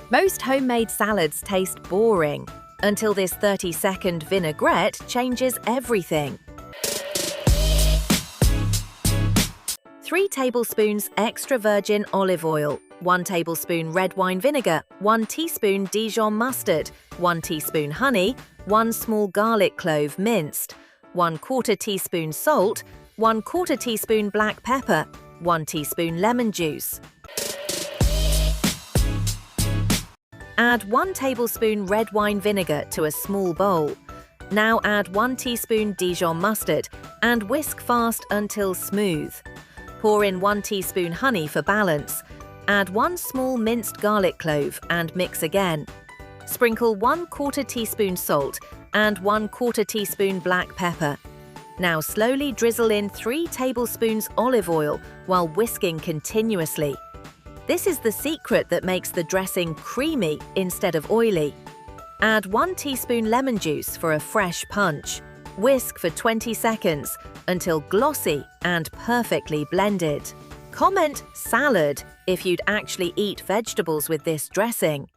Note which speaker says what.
Speaker 1: Most homemade salads taste boring until this 30-second vinaigrette changes everything. 3 tablespoons extra virgin olive oil, 1 tablespoon red wine vinegar, 1 teaspoon Dijon mustard, 1 teaspoon honey, 1 small garlic clove minced, 1/4 teaspoon salt, 1/4 teaspoon black pepper, 1 teaspoon lemon juice. Add 1 tablespoon red wine vinegar to a small bowl. Now add 1 teaspoon Dijon mustard and whisk fast until smooth. Pour in 1 teaspoon honey for balance. Add 1 small minced garlic clove and mix again. Sprinkle 1/4 teaspoon salt and 1/4 teaspoon black pepper. Now slowly drizzle in 3 tablespoons olive oil while whisking continuously. This is the secret that makes the dressing creamy instead of oily. Add 1 teaspoon lemon juice for a fresh punch. Whisk for 20 seconds until glossy and perfectly blended. Comment salad if you'd actually eat vegetables with this dressing.